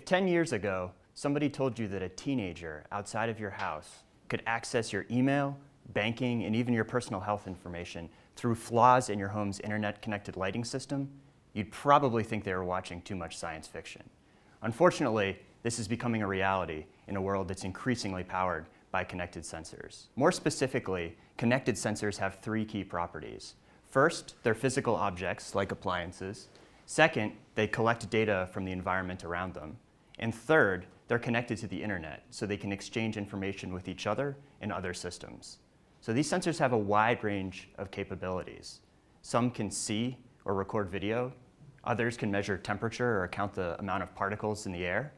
If 10 years ago, somebody told you that a teenager outside of your house could access your email, banking, and even your personal health information through flaws in your home's internet-connected lighting system, you'd probably think they were watching too much science fiction. Unfortunately, this is becoming a reality in a world that's increasingly powered by connected sensors. More specifically, connected sensors have three key properties. First, they're physical objects like appliances. Second, they collect data from the environment around them. And third, they're connected to the internet, so they can exchange information with each other and other systems. So these sensors have a wide range of capabilities. Some can see or record video. Others can measure temperature or count the amount of particles in the air.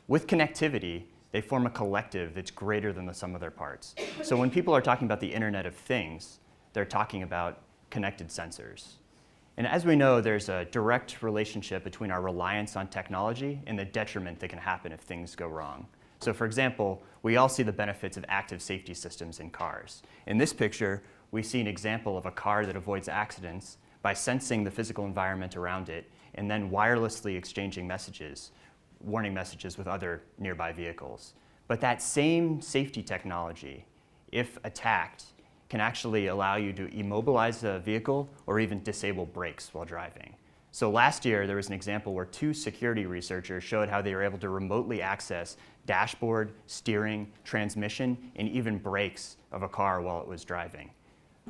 With connectivity, they form a collective that's greater than the sum of their parts. So when people are talking about the Internet of Things, they're talking about connected sensors. And as we know, there's a direct relationship between our reliance on technology and the detriment that can happen if things go wrong. So for example, we all see the benefits of active safety systems in cars. In this picture, we see an example of a car that avoids accidents by sensing the physical environment around it and then wirelessly exchanging messages, warning messages with other nearby vehicles. But that same safety technology, if attacked, can actually allow you to immobilize a vehicle or even disable brakes while driving. So last year, there was an example where two security researchers showed how they were able to remotely access dashboard, steering, transmission, and even brakes of a car while it was driving.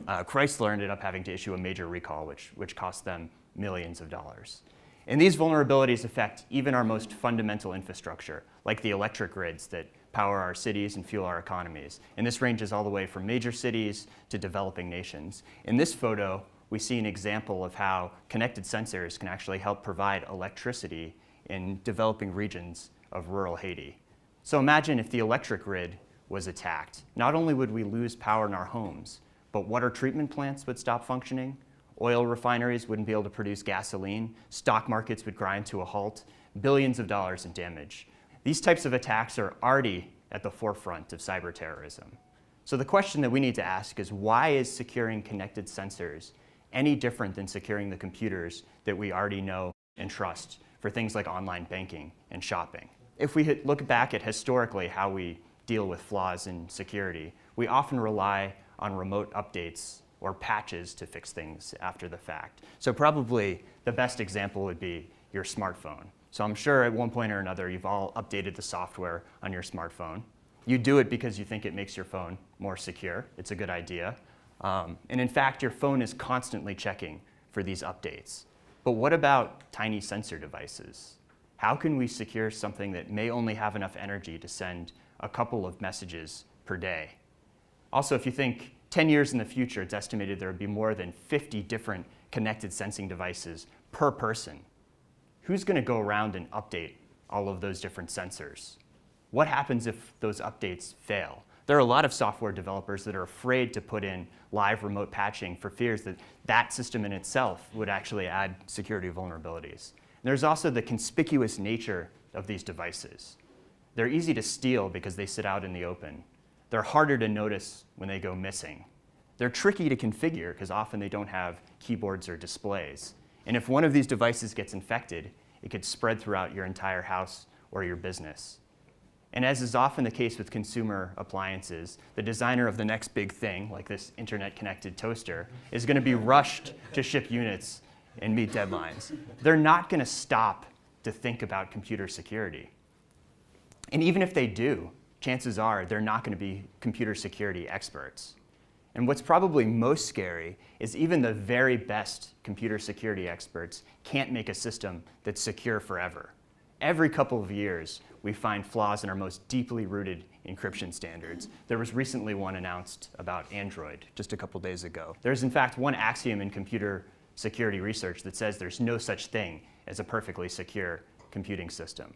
Chrysler ended up having to issue a major recall, which cost them millions of dollars. And these vulnerabilities affect even our most fundamental infrastructure, like the electric grids that power our cities and fuel our economies. And this ranges all the way from major cities to developing nations. In this photo, we see an example of how connected sensors can actually help provide electricity in developing regions of rural Haiti. So imagine if the electric grid was attacked. Not only would we lose power in our homes, but water treatment plants would stop functioning, oil refineries wouldn't be able to produce gasoline, stock markets would grind to a halt, billions of dollars in damage. These types of attacks are already at the forefront of cyber terrorism. So the question that we need to ask is, why is securing connected sensors any different than securing the computers that we already know and trust for things like online banking and shopping? If we look back at historically how we deal with flaws in security, we often rely on remote updates or patches to fix things after the fact. So probably the best example would be your smartphone. So I'm sure at one point or another you've all updated the software on your smartphone. You do it because you think it makes your phone more secure. It's a good idea. And in fact, your phone is constantly checking for these updates. But what about tiny sensor devices? How can we secure something that may only have enough energy to send a couple of messages per day? Also, if you think 10 years in the future, it's estimated there would be more than 50 different connected sensing devices per person. Who's going to go around and update all of those different sensors? What happens if those updates fail? There are a lot of software developers that are afraid to put in live remote patching for fears that that system in itself would actually add security vulnerabilities. And there's also the conspicuous nature of these devices. They're easy to steal because they sit out in the open. They're harder to notice when they go missing. They're tricky to configure because often they don't have keyboards or displays. And if one of these devices gets infected, it could spread throughout your entire house or your business. And as is often the case with consumer appliances, the designer of the next big thing, like this internet-connected toaster, is going to be rushed to ship units and meet deadlines. They're not going to stop to think about computer security. And even if they do, chances are they're not going to be computer security experts. And what's probably most scary is even the very best computer security experts can't make a system that's secure forever. Every couple of years, we find flaws in our most deeply rooted encryption standards. There was recently one announced about Android just a couple days ago. There's in fact one axiom in computer security research that says there's no such thing as a perfectly secure computing system.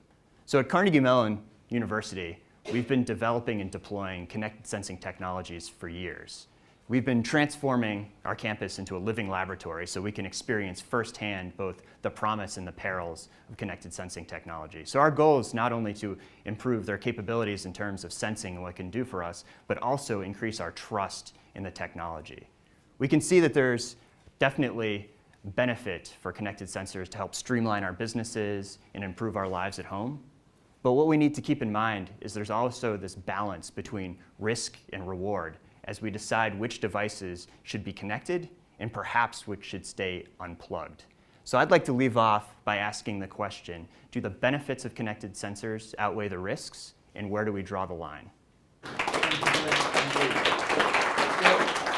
So at Carnegie Mellon University, we've been developing and deploying connected sensing technologies for years. We've been transforming our campus into a living laboratory so we can experience firsthand both the promise and the perils of connected sensing technology. So our goal is not only to improve their capabilities in terms of sensing and what it can do for us, but also increase our trust in the technology. We can see that there's definitely benefit for connected sensors to help streamline our businesses and improve our lives at home. But what we need to keep in mind is there's also this balance between risk and reward as we decide which devices should be connected and perhaps which should stay unplugged. So I'd like to leave off by asking the question, do the benefits of connected sensors outweigh the risks, and where do we draw the line? Thank you very much indeed. So,